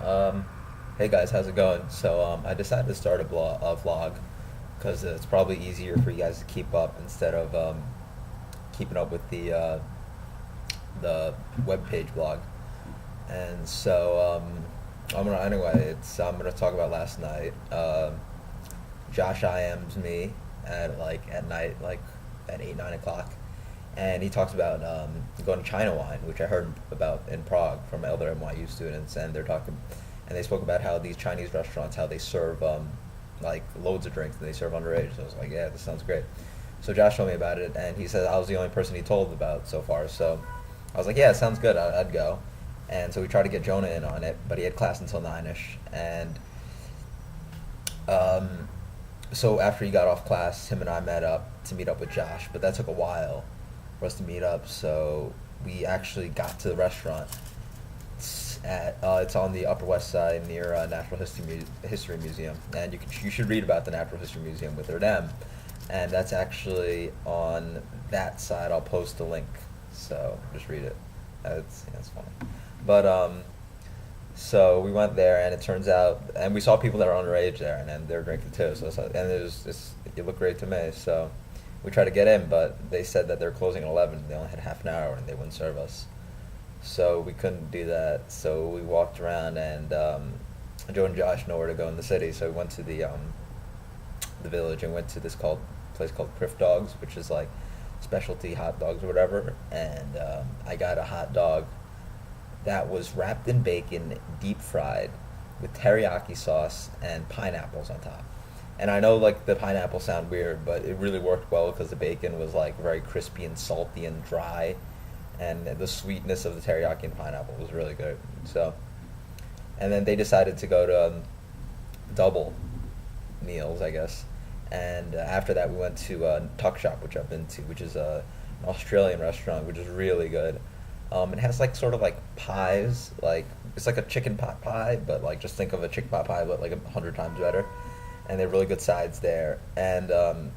Um, hey guys, how's it going? I decided to start a vlog because it's probably easier for you guys to keep up instead of keeping up with the web page blog. And I'm gonna talk about last night. Josh IMs me at night, like at 8 9 o'clock, and he talks about going to China Wine, which I heard about in Prague from other NYU students, and they spoke about how these Chinese restaurants, how they serve like loads of drinks and they serve underage. So I was like, yeah, this sounds great. So Josh told me about it, and he said I was the only person he told about so far. So I was like, yeah, it sounds good. I'd go. And so we tried to get Jonah in on it, but he had class until 9ish, and um, so after he got off class, him and I met up to meet up with Josh, but that took a while for us to meet up. So we actually got to the restaurant. It's on the Upper West Side near History Museum, and you should read about the Natural History Museum with them, and that's actually on that side. I'll post a link, so just read it. It's funny, but so we went there, and it turns out, and we saw people that are underage there, and then they're drinking too. It looked great to me. So we tried to get in, but they said that they're closing at 11. They only had half an hour, and they wouldn't serve us. So we couldn't do that. So we walked around, and Joe and Josh know where to go in the city. So we went to the village and went to this place called Criff Dogs, which is like specialty hot dogs or whatever. And I got a hot dog that was wrapped in bacon, deep fried, with teriyaki sauce and pineapples on top. And I know like the pineapple sound weird, but it really worked well because the bacon was like very crispy and salty and dry, and the sweetness of the teriyaki and pineapple was really good. So, and then they decided to go to double meals, I guess. And after that, we went to Tuck Shop, which I've been to, which is an Australian restaurant, which is really good. It has like sort of like pies, like it's like a chicken pot pie, but like just think of a chicken pot pie, but like 100 times better. And they have really good sides there. And when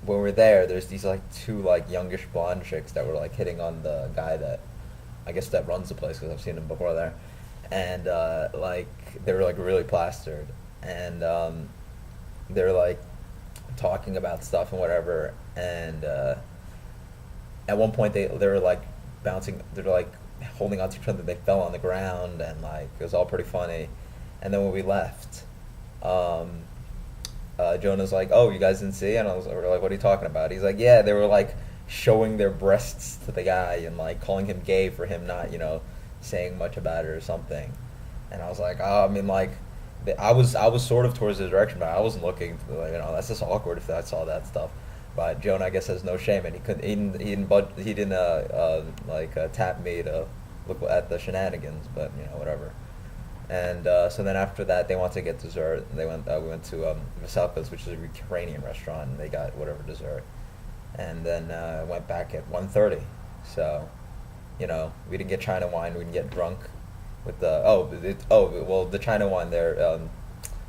we were there, there's these like two like youngish blonde chicks that were like hitting on the guy that I guess that runs the place because I've seen him before there, and like they were like really plastered, and they were like talking about stuff and whatever, and at one point they were like bouncing, they were like holding on to each other, they fell on the ground, and like it was all pretty funny. And then when we left, um, Jonah's like, "Oh, you guys didn't see?" And we're like, "What are you talking about?" He's like, "Yeah, they were like showing their breasts to the guy and like calling him gay for him not, saying much about it or something." And I was like, "Oh, I mean, like, I was sort of towards the direction, but I wasn't looking. Like, that's just awkward if I saw that stuff." But Jonah, I guess, has no shame, and he didn't tap me to look at the shenanigans, but whatever. And so then after that, they wanted to get dessert. And we went to Vaselka's, which is a Ukrainian restaurant, and they got whatever dessert. And then went back at 1:30. So, we didn't get China wine. We didn't get drunk with the China wine there.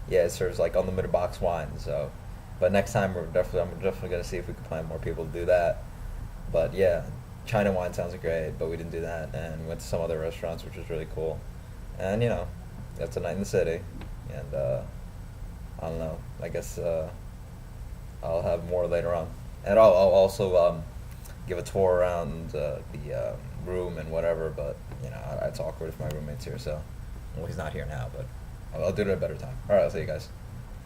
Yeah, it serves like unlimited box wine. So, but next time I'm definitely gonna see if we can find more people to do that. But yeah, China wine sounds great, but we didn't do that, and we went to some other restaurants, which was really cool. And that's a night in the city, and I don't know. I guess I'll have more later on, and I'll also give a tour around the room and whatever. But it's awkward if my roommate's here, so well, he's not here now, but I'll do it at a better time. All right, I'll see you guys.